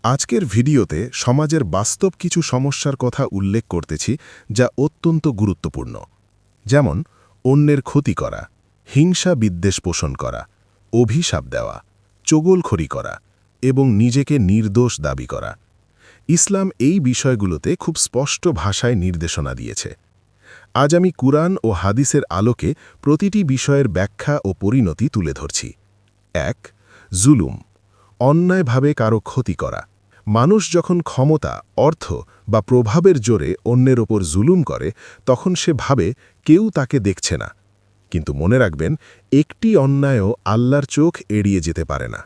আজকের ভিডিওতে সমাজের বাস্তব কিছু সমস্যার কথা উল্লেখ করতেছি যা অত্যন্ত গুরুত্বপূর্ণ, যেমন অন্যের ক্ষতি করা, হিংসা বিদ্বেষ পোষণ করা, অভিশাপ দেওয়া, চগলখড়ি করা এবং নিজেকে নির্দোষ দাবি করা। ইসলাম এই বিষয়গুলোতে খুব স্পষ্ট ভাষায় নির্দেশনা দিয়েছে। আজ আমি কুরআন ও হাদিসের আলোকে প্রতিটি বিষয়ের ব্যাখ্যা ও পরিণতি তুলে ধরছি। ১. জুলুম, অন্যায়ভাবে কারো ক্ষতি করা। মানুষ যখন ক্ষমতা, অর্থ বা প্রভাবের জোরে অন্যের ওপর জুলুম করে তখন সে ভাবে কেউ তাকে দেখছে না। কিন্তু মনে রাখবেন, একটি অন্যায়ও আল্লাহর চোখ এড়িয়ে যেতে পারে না।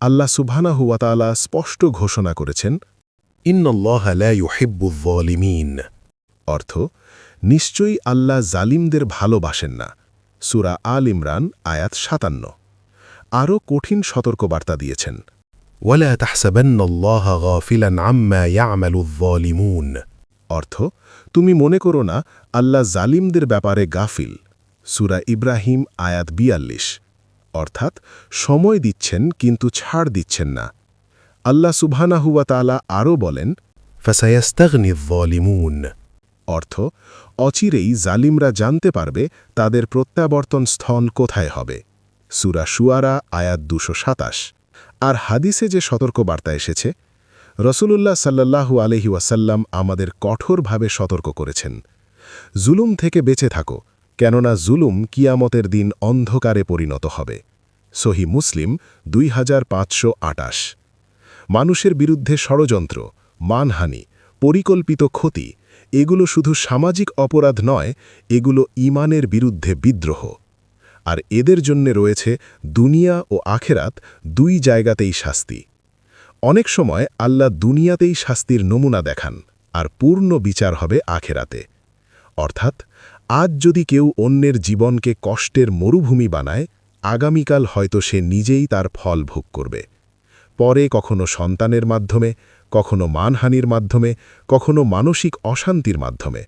আল্লাহ সুবহানাহু ওয়া তাআলা স্পষ্ট ঘোষণা করেছেন, ইন্নাল্লাহা লা ইউহিব্বুয যালিমিন। অর্থ, নিশ্চয়ই আল্লাহ জালিমদের ভালোবাসেন না। সূরা আল ইমরান আয়াত ৫৭। আরও কঠিন সতর্কবার্তা দিয়েছেন, ওয়ালা তাহসাবান্নাল্লাহা গাফিলান আম্মা ইয়ামালুয যালিমুন। অর্থ, তুমি মনে করো না আল্লাহ জালিমদের ব্যাপারে গাফিল। সূরা ইব্রাহিম আয়াত ৪২। অর্থাৎ সময় দিচ্ছেন কিন্তু ছাড় দিচ্ছেন না। আল্লাহ সুবহানাহু ওয়া তাআলা আরও বলেন, ফাসায়াস্তাগনিয যালিমুন। অর্থ, অচিরেই জালিমরা জানতে পারবে তাদের প্রত্যাবর্তন স্থল কোথায় হবে। সূরা শুআরা আয়াত ২২৭। আর হাদিসে যে সতর্কবার্তা এসেছে, রাসূলুল্লাহ সাল্লাল্লাহু আলাইহি ওয়াসাল্লাম আমাদের কঠোরভাবে সতর্ক করেছেন, জুলুম থেকে বেঁচে থাকো, কেননা জুলুম কিয়ামতের দিন অন্ধকারে পরিণত হবে। সহিহ মুসলিম ২৫২৮। মানুষের বিরুদ্ধে ষড়যন্ত্র, মানহানি, পরিকল্পিত ক্ষতি, এগুলো শুধু সামাজিক অপরাধ নয়, এগুলো ঈমানের বিরুদ্ধে বিদ্রোহ। আর এদের জন্যে রয়েছে দুনিয়া ও আখেরাত দুই জায়গাতেই শাস্তি। অনেক সময় আল্লাহ দুনিয়াতেই শাস্তির নমুনা দেখান, আর পূর্ণ বিচার হবে আখেরাতে। অর্থাৎ আজ যদি কেউ অন্যের জীবনকে কষ্টের মরুভূমি বানায়, আগামীকাল হয়তো সে নিজেই তার ফল ভোগ করবে। পরে কখনো সন্তানের মাধ্যমে, কখনো মানহানির মাধ্যমে, কখনো মানসিক অশান্তির মাধ্যমে।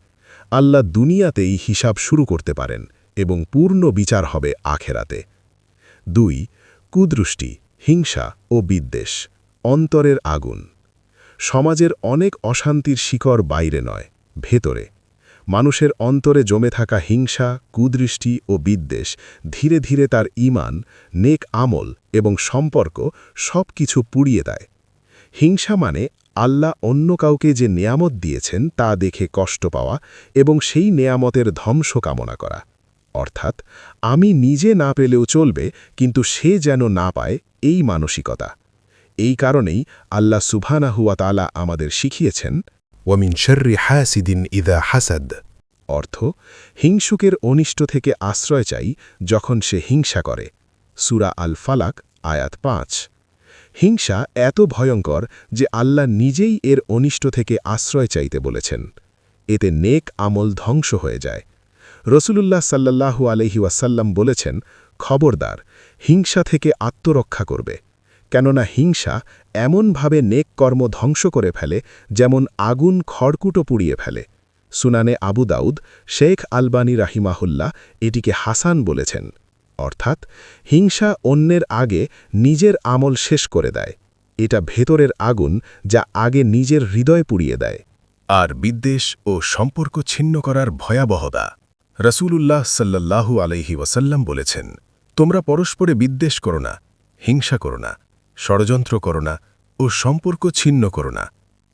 আল্লাহ দুনিয়াতেই হিসাব শুরু করতে পারেন এবং পূর্ণ বিচার হবে আখেরাতে। ২. কুদৃষ্টি, হিংসা ও বিদ্বেষ, অন্তরের আগুন। সমাজের অনেক অশান্তির শিকড় বাইরে নয়, ভেতরে। মানুষের অন্তরে জমে থাকা হিংসা, কুদৃষ্টি ও বিদ্বেষ ধীরে ধীরে তার ঈমান, নেক আমল এবং সম্পর্ক সব কিছু পুড়িয়ে দেয়। হিংসা মানে আল্লাহ অন্য কাউকে যে নেয়ামত দিয়েছেন তা দেখে কষ্ট পাওয়া এবং সেই নেয়ামতের ধ্বংস কামনা করা। অর্থাৎ আমি নিজে না পেলেও চলবে, কিন্তু সে যেন না পায়, এই মানসিকতা। এই কারণেই আল্লাহ সুবহানাহু ওয়া তাআলা আমাদের শিখিয়েছেন, ওয়ামিন শাররি হাসিদিন ইযা হাসাদ। অর্থ, হিংসুকের অনিষ্ট থেকে আশ্রয় চাই যখন সে হিংসা করে। সূরা আল ফালাক আয়াত ৫। হিংসা এত ভয়ঙ্কর যে আল্লাহ নিজেই এর অনিষ্ট থেকে আশ্রয় চাইতে বলেছেন। এতে নেক আমল ধ্বংস হয়ে যায়। রাসূলুল্লাহ সাল্লাল্লাহু আলাইহি ওয়াসাল্লাম বলেছেন, খবরদার, হিংসা থেকে আত্মরক্ষা করবে, কেননা হিংসা এমনভাবে নেক কর্ম ধ্বংস করে ফেলে যেমন আগুন খড়কুটো পুড়িয়ে ফেলে। সুনানে আবু দাউদ শেখ আলবানী রাহিমাহুল্লাহ এটিকে হাসান বলেছেন। অর্থাৎ হিংসা অন্যের আগে নিজের আমল শেষ করে দেয়। এটা ভেতরের আগুন যা আগে নিজের হৃদয় পুড়িয়ে দেয়। আর বিদ্বেষ ও সম্পর্ক ছিন্ন করার ভয়াবহতা। রাসূলুল্লাহ সাল্লাল্লাহু আলাইহি ওয়াসাল্লাম বলেছেন, তোমরা পরস্পরে বিদ্বেষ করো না, হিংসা করো না, ষড়যন্ত্র করো না ও সম্পর্ক ছিন্ন করো না।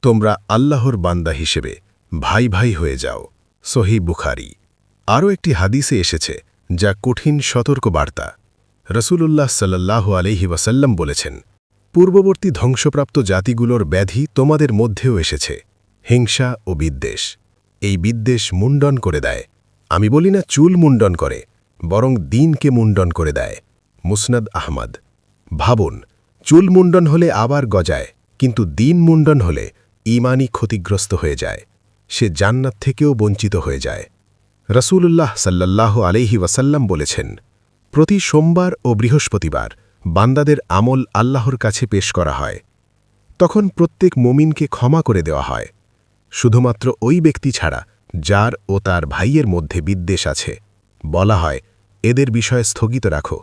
তোমরা আল্লাহর বান্দা হিসেবে ভাই ভাই হয়ে যাও। সহিহ বুখারী। আরও একটি হাদিসে এসেছে যা কঠিন সতর্কবার্তা। রাসূলুল্লাহ সাল্লাল্লাহু আলাইহি ওয়াসাল্লাম বলেছেন, পূর্ববর্তী ধ্বংসপ্রাপ্ত জাতিগুলোর ব্যাধি তোমাদের মধ্যেও এসেছে, হিংসা ও বিদ্বেষ। এই বিদ্বেষ মুন্ডন করে দেয়। আমি বলি না চুল মুন্ডন করে, বরং দ্বীনকে মুন্ডন করে দেয়। মুসনাদ আহমদ। ভাবুন, চুল মুন্ডন হলে আবার গজায়, কিন্তু দ্বীন মুন্ডন হলে ঈমানই ক্ষতিগ্রস্ত হয়ে যায়, সে জান্নাত থেকেও বঞ্চিত হয়ে যায়। রাসূলুল্লাহ সাল্লাল্লাহু আলাইহি ওয়াসাল্লাম বলেছেন, প্রতি সোমবার ও বৃহস্পতিবার বান্দাদের আমল আল্লাহর কাছে পেশ করা হয়। তখন প্রত্যেক মুমিনকে ক্ষমা করে দেওয়া হয়, শুধুমাত্র ওই ব্যক্তি ছাড়া যার ও তার ভাইয়ের মধ্যে বিদ্বেষ আছে। বলা হয়, এদের বিষয়ে স্থগিত রাখো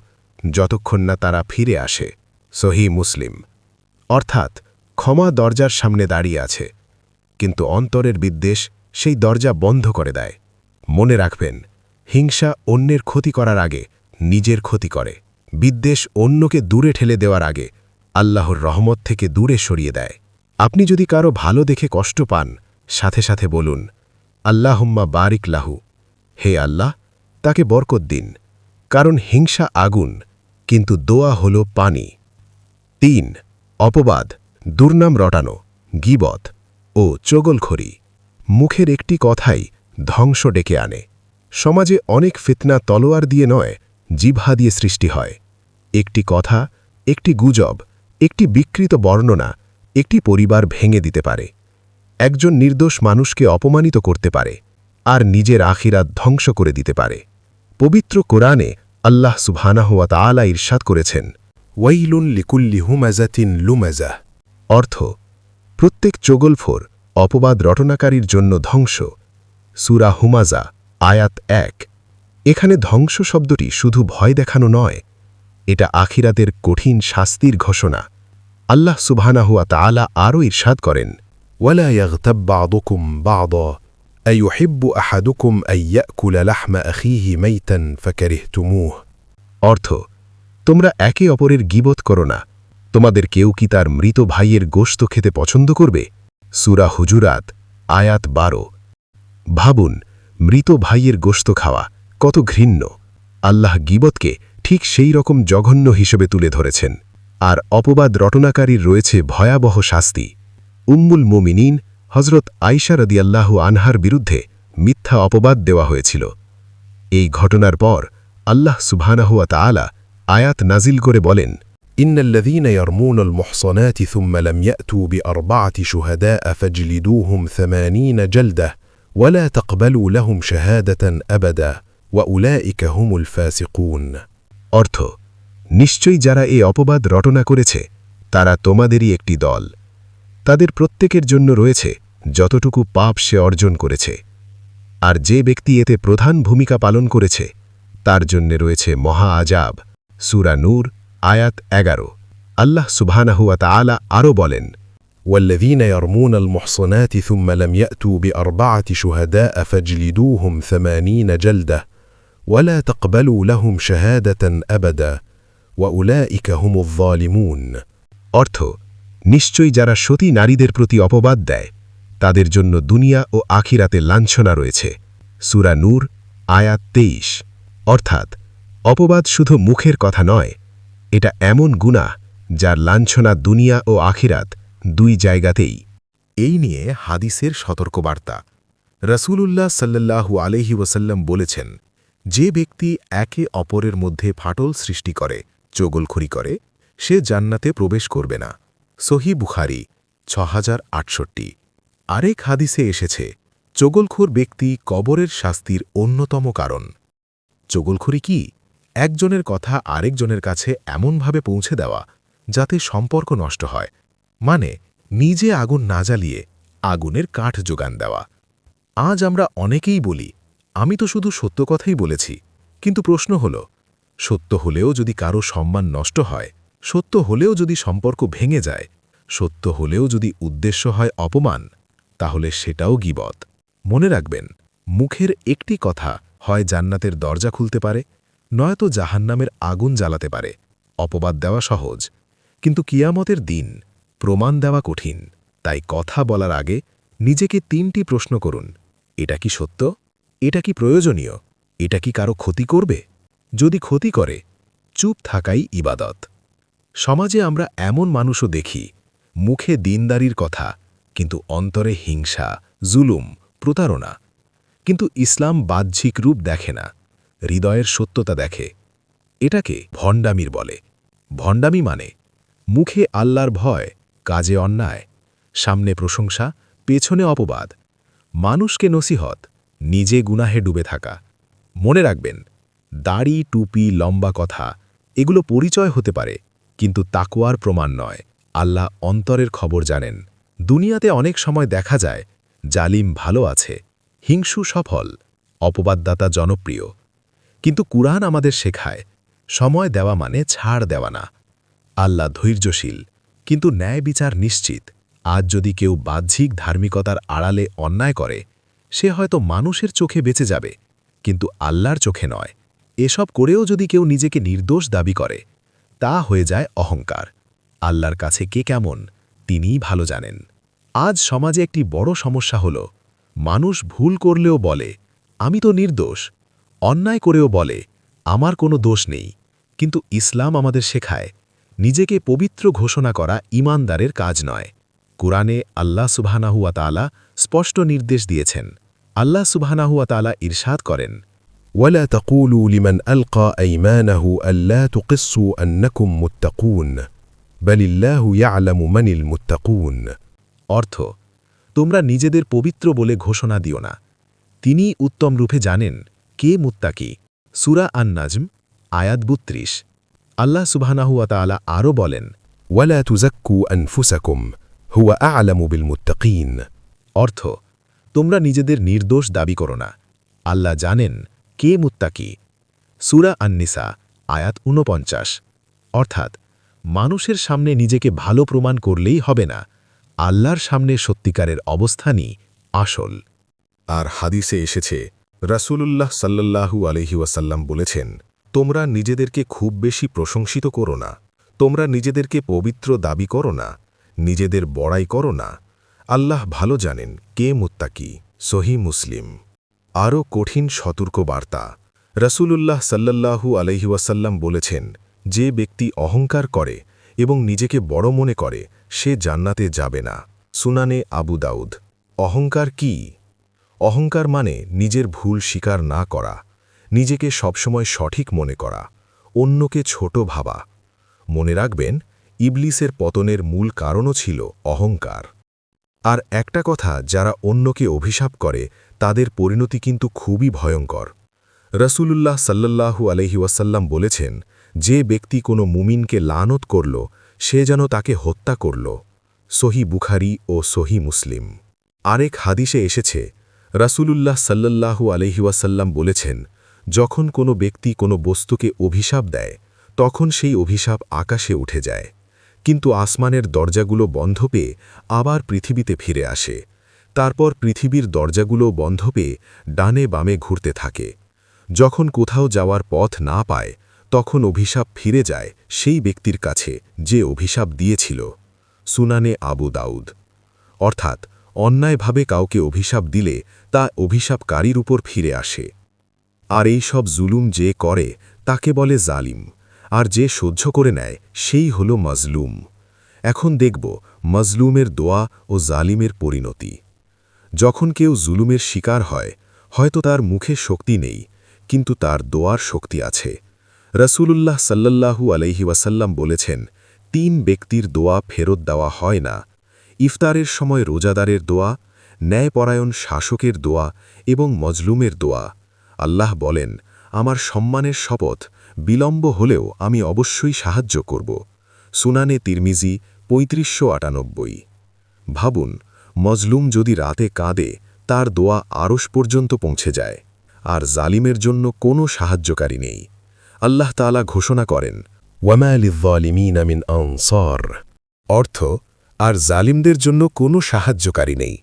যতক্ষণ না তারা ফিরে আসে। সহিহ মুসলিম। অর্থাৎ ক্ষমা দরজার সামনে দাঁড়িয়ে আছে, কিন্তু অন্তরের বিদ্বেষ সেই দরজা বন্ধ করে দেয়। মনে রাখবেন, হিংসা অন্যের ক্ষতি করার আগে নিজের ক্ষতি করে। বিদ্বেষ অন্যকে দূরে ঠেলে দেওয়ার আগে আল্লাহর রহমত থেকে দূরে সরিয়ে দেয়। আপনি যদি কারো ভালো দেখে কষ্ট পান, সাথে সাথে বলুন, আল্লাহুম্মা বারিক লাহু, হে আল্লাহ তাকে বরকত দিন, কারণ হিংসা আগুন, কিন্তু দোয়া হল পানি। ৩. অপবাদ, দুর্নাম রটানো, গীবত ও চগলখড়ি। মুখের একটি কথাই ধ্বংস ডেকে আনে। সমাজে অনেক ফিতনা তলোয়ার দিয়ে নয়, জিহ্বা দিয়ে সৃষ্টি হয়। একটি কথা, একটি গুজব, একটি বিকৃত বর্ণনা একটি পরিবার ভেঙে দিতে পারে। একজন নির্দোষ মানুষকে অপমানিত করতে পারে, আর নিজের আখিরাত ধ্বংস করে দিতে পারে। পবিত্র কোরআনে আল্লাহ সুবহানাহু ওয়া তাআলা ইরশাদ করেছেন, ওয়াইলুন লিকুল্লি হুমাযাতিন লুমাযা। অর্থ, প্রত্যেক চগলখোর অপবাদ রটনাকারীর জন্য ধ্বংস। সূরা হুমাযা, আয়াত ১। এখানে ধ্বংস শব্দটি শুধু ভয় দেখানো নয়, এটা আখিরাতের কঠিন শাস্তির ঘোষণা। আল্লাহ সুবহানাহু ওয়া তাআলা আরও ইরশাদ করেন, ওয়ালা ইয়াগতাব বা'দুকুম বা'দা আইয়ুহিব্বু আহাদুকুম আন ইয়াকুলা লাহমা আখিহি মাইতান ফাকারিহতুমুহ। অর্থ, তোমরা একে অপরের গীবত করো না। তোমাদের কেউ কি তার মৃত ভাইয়ের গোশত খেতে পছন্দ করবে? সূরা হুজুরাত, আয়াত ১২। ভাবুন, মৃত ভাইয়ের গোশত খাওয়া কত ঘৃণ্য। আল্লাহ গীবতকে ঠিক সেই রকম জঘন্য হিসেবে তুলে ধরেছেন, আর অপবাদ রটনাকারীর রয়েছে ভয়াবহ শাস্তি। উম্মুল মুমিনিন হজরত আয়েশা রাদিয়াল্লাহু আনহার বিরুদ্ধে মিথ্যা অপবাদ দেওয়া হয়েছিল। এই ঘটনার পর আল্লাহ সুবহানাহু ওয়া তাআলা আয়াত নাজিল করে বলেন, ইন্নাল্লাযীনা ইয়ারমুনাল মুহসানাতি সুম্মা লাম ইয়াতু বিআরবা'তি শুহাদা'a ফাজলিদুহুম ৮০ জালদাহ ওয়া লা তাকবালু লাহুম শাহাদাতান আবাদা ওয়া উলাইকা হুমুল ফাসিকুন। অর্থ, নিশ্চয়ই যারা এই অপবাদ রটনা করেছে তারা তোমাদেরই একটি দল। তাদের প্রত্যেকের জন্য রয়েছে যতটুকু পাপ সে অর্জন করেছে, আর যে ব্যক্তি এতে প্রধান ভূমিকা পালন করেছে তার জন্য রয়েছে মহা আযাব। সূরা নূর, আয়াত ১১। আল্লাহ সুবহানাহু ওয়া তাআলা আরও বলেন, ওয়াল্লাযীনা ইয়ারমুনাল মুহসানাতি সুম্মা লাম ইয়াতু বিআরবা'তি শুহাদা'a ফাজলিদুহুম ৮০ জালদাহ ওয়া লা তাকবালু লাহুম শাহাদাতান আবাদা ওয়া উলাইকা হুমুয যালিমুন। অর্থ, নিশ্চয়ই যারা সতী নারীদের প্রতি অপবাদ দেয় তাদের জন্য দুনিয়া ও আখিরাতে লাঞ্ছনা রয়েছে। সূরা নূর, আয়াত ২৩। অর্থাৎ, অপবাদ শুধু মুখের কথা নয়, এটা এমন গুনাহ যার লাঞ্ছনা দুনিয়া ও আখিরাত দুই জায়গাতেই। এই নিয়ে হাদিসের সতর্কবার্তা। রাসূলুল্লাহ সাল্লাল্লাহু আলাইহি ওয়াসাল্লাম বলেছেন, যে ব্যক্তি একে অপরের মধ্যে ফাটল সৃষ্টি করে, চগলখড়ি করে, সে জান্নাতে প্রবেশ করবে না। সহিহ বুখারী ৬০৬৮। আরেক হাদিসে এসেছে, চগলখোর ব্যক্তি কবরের শাস্তির অন্যতম কারণ। চগলখড়ি কি? একজনের কথা আরেকজনের কাছে এমনভাবে পৌঁছে দেওয়া যাতে সম্পর্ক নষ্ট হয়, মানে নিজে আগুন না জ্বালিয়ে আগুনের কাঠ যোগান দেওয়া। আজ আমরা অনেকেই বলি, আমি তো শুধু সত্য কথাই বলেছি, কিন্তু প্রশ্ন হল, সত্য হলেও যদি কারো সম্মান নষ্ট হয়, সত্য হলেও যদি সম্পর্ক ভেঙে যায়, সত্য হলেও যদি উদ্দেশ্য হয় অপমান, তাহলে সেটাও গীবত। মনে রাখবেন, মুখের একটি কথা হয় জান্নাতের দরজা খুলতে পারে, নয়তো জাহান্নামের আগুন জ্বালাতে পারে। অপবাদ দেওয়া সহজ, কিন্তু কিয়ামতের দিন প্রমাণ দেওয়া কঠিন। তাই কথা বলার আগে নিজেকে ৩টি প্রশ্ন করুন, এটা কি সত্য? এটা কি প্রয়োজনীয়? এটা কি কারো ক্ষতি করবে? যদি ক্ষতি করে, চুপ থাকাই ইবাদত। সমাজে আমরা এমন মানুষও দেখি, মুখে দিনদারির কথা, কিন্তু অন্তরে হিংসা, জুলুম, প্রতারণা। কিন্তু ইসলাম বাহ্যিক রূপ দেখে না, হৃদয়ের সত্যতা দেখে। এটাকে ভণ্ডামির বলে। ভণ্ডামি মানে মুখে আল্লাহর ভয়, কাজে অন্যায়, সামনে প্রশংসা, পেছনে অপবাদ, মানুষকে নসিহত, নিজে গুনাহে ডুবে থাকা। মনে রাখবেন, দাড়ি, টুপি, লম্বা কথা এগুলো পরিচয় হতে পারে, কিন্তু তাকওয়ার প্রমাণ নয়। আল্লাহ অন্তরের খবর জানেন। দুনিয়াতে অনেক সময় দেখা যায় জালিম ভালো আছে, হিংসু সফল, অপবাদদাতা জনপ্রিয়। কিন্তু কুরআন আমাদের শেখায়, সময় দেওয়া মানে ছাড় দেওয়া না। আল্লাহ ধৈর্যশীল, কিন্তু ন্যায় বিচার নিশ্চিত। আজ যদি কেউ বাহ্যিক ধার্মিকতার আড়ালে অন্যায় করে, সে হয়তো মানুষের চোখে বেঁচে যাবে, কিন্তু আল্লাহর চোখে নয়। এসব করেও যদি কেউ নিজেকে নির্দোষ দাবি করে, তা হয়ে যায় অহংকার। আল্লাহর কাছে কে কেমন, তিনিই ভালো জানেন। আজ সমাজে একটি বড় সমস্যা হল, মানুষ ভুল করলেও বলে, আমি তো নির্দোষ। অন্যায় করেও বলে, আমার কোনো দোষ নেই। কিন্তু ইসলাম আমাদের শেখায়, নিজেকে পবিত্র ঘোষণা করা ঈমানদারের কাজ নয়। কুরআনে আল্লাহ সুবহানাহু ওয়া তাআলা স্পষ্ট নির্দেশ দিয়েছেন। আল্লাহ সুবহানাহু ওয়া তাআলা ইরশাদ করেন, ولا تقولوا لمن ألقى أيمانه ألا تقصوا أنكم متقون بل الله يعلم من المتقون। অর্থ, তোমরা নিজেদের পবিত্র বলে ঘোষণা দিও না, তিনি উত্তম রূপে জানেন কে মুত্তাকি। সূরা আন-নাজম আয়াত ৩২। আল্লাহ সুবহানাহু ওয়া তাআলা আরও বলেন, ولا تزكوا أنفسكم هو أعلم بالمتقين। অর্থ, তোমরা নিজেদের নির্দোষ দাবি করো না, আল্লাহ জানেন কে মুত্তাকি। সূরা আন-নিসা আয়াত ৪৯। অর্থাৎ, মানুষের সামনে নিজেকে ভালো প্রমাণ করলেই হবে না, আল্লাহর সামনে সত্যিকারের অবস্থানই আসল। আর হাদিসে এসেছে, রাসূলুল্লাহ সাল্লাল্লাহু আলাইহি ওয়াসাল্লাম বলেছেন, তোমরা নিজেদেরকে খুব বেশি প্রশংসিত করো না, তোমরা নিজেদেরকে পবিত্র দাবি করো না, নিজেদের বড়াই করো না। আল্লাহ ভালো জানেন কে মুত্তাকি। সহিহ মুসলিম। আরও কঠিন সতর্ক বার্তা। রাসূলুল্লাহ সাল্লাল্লাহু আলাইহি ওয়াসাল্লাম বলেছেন, যে ব্যক্তি অহংকার করে এবং নিজেকে বড় মনে করে, সে জান্নাতে যাবে না। সুনানে আবু দাউদ। অহংকার কি? অহংকার মানে নিজের ভুল স্বীকার না করা, নিজেকে সবসময় সঠিক মনে করা, অন্যকে ছোট ভাবা। মনে রাখবেন, ইবলিসের পতনের মূল কারণও ছিল অহংকার। আর একটা কথা, যারা অন্যকে অভিশাপ করে তাদের পরিণতি কিন্তু খুবই ভয়ঙ্কর। রাসূলুল্লাহ সাল্লাল্লাহু আলাইহি ওয়াসাল্লাম বলেছেন, যে ব্যক্তি কোনো মুমিনকে লানত করল, সে যেন তাকে হত্যা করল। সহিহ বুখারী ও সহিহ মুসলিম। আরেক হাদিসে এসেছে, রাসূলুল্লাহ সাল্লাল্লাহু আলাইহি ওয়াসাল্লাম বলেছেন, যখন কোনো ব্যক্তি কোনো বস্তুকে অভিশাপ দেয়, তখন সেই অভিশাপ আকাশে উঠে যায়, কিন্তু আসমানের দরজাগুলো বন্ধ পেয়ে আবার পৃথিবীতে ফিরে আসে। তারপর পৃথিবীর দরজাগুলো বন্ধ পেয়ে ডানে বামে ঘুরতে থাকে। যখন কোথাও যাওয়ার পথ না পায়, তখন অভিশাপ ফিরে যায় সেই ব্যক্তির কাছে যে অভিশাপ দিয়েছিল। সুনানে আবু দাউদ। অর্থাৎ, অন্যায়ভাবে কাউকে অভিশাপ দিলে তা অভিশাপকারীর উপর ফিরে আসে। আর এই সব জুলুম যে করে তাকে বলে জালিম, আর যে সহ্য করে নেয় সেই হল মজলুম। এখন দেখব মজলুমের দোয়া ও জালিমের পরিণতি। যখন কেউ জুলুমের শিকার হয়, হয়তো তার মুখে শক্তি নেই, কিন্তু তার দোয়ার শক্তি আছে। রাসূলুল্লাহ সাল্লাল্লাহু আলাইহি ওয়াসাল্লাম বলেছেন, ৩ ব্যক্তির দোয়া ফেরত দেওয়া হয় না: ইফতারের সময় রোজাদারের দোয়া, ন্যায়পরায়ণ শাসকের দোয়া এবং মজলুমের দোয়া। আল্লাহ বলেন, আমার সম্মানের শপথ, বিলম্ব হলেও আমি অবশ্যই সাহায্য করব। সুনানে তিরমিজি ৩৫৯৮। ভাবুন, মজলুম যদি রাতে কাঁদে, তার দোয়া আরশ পর্যন্ত পৌঁছে যায়, আর জালিমের জন্য কোনো সাহায্যকারী নেই। আল্লাহ তাআলা ঘোষণা করেন, وما للظالمين من أنصار। অর্থ, আর জালিমদের জন্য কোনো সাহায্যকারী নেই।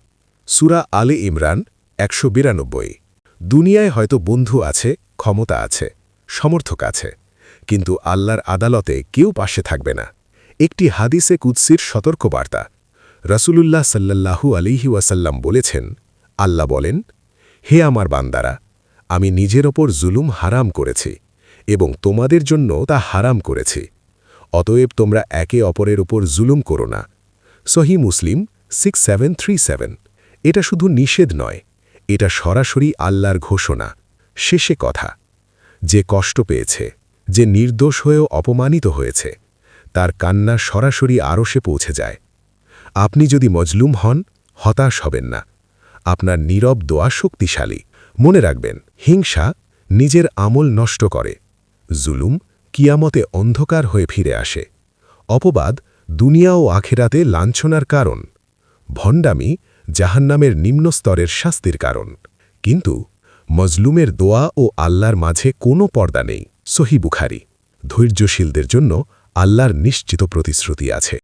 সূরা আলে ইমরান ১৯২। দুনিয়ায় হয়তো বন্ধু আছে, ক্ষমতা আছে, সমর্থক আছে, কিন্তু আল্লাহর আদালতে কেউ পাশে থাকবে না। একটি হাদিসে কুদসির সতর্কবার্তা। রাসূলুল্লাহ সাল্লাল্লাহু আলাইহি ওয়াসাল্লাম বলেছেন, আল্লাহ বলেন, হে আমার বান্দারা, আমি নিজের ওপর জুলুম হারাম করেছি এবং তোমাদের জন্য তা হারাম করেছি, অতএব তোমরা একে অপরের উপর জুলুম করো না। সহিহ মুসলিম 6737। এটা শুধু নিষেধ নয়, এটা সরাসরি আল্লাহর ঘোষণা। শেষে কথা, যে কষ্ট পেয়েছে, যে নির্দোষ হয়েও অপমানিত হয়েছে, তার কান্না সরাসরি আরশে পৌঁছে যায়। আপনি যদি মজলুম হন, হতাশ হবেন না, আপনার নীরব দোয়া শক্তিশালী। মনে রাখবেন, হিংসা নিজের আমল নষ্ট করে, জুলুম কিয়ামতে অন্ধকার হয়ে ফিরে আসে, অপবাদ দুনিয়া ও আখেরাতে লাঞ্ছনার কারণ, ভণ্ডামি জাহান্নামের নিম্ন স্তরের শাস্তির কারণ। কিন্তু মজলুমের দোয়া ও আল্লাহর মাঝে কোনো পর্দা নেই। সহিহ বুখারী। ধৈর্যশীলদের জন্য আল্লাহর নিশ্চিত প্রতিশ্রুতি আছে।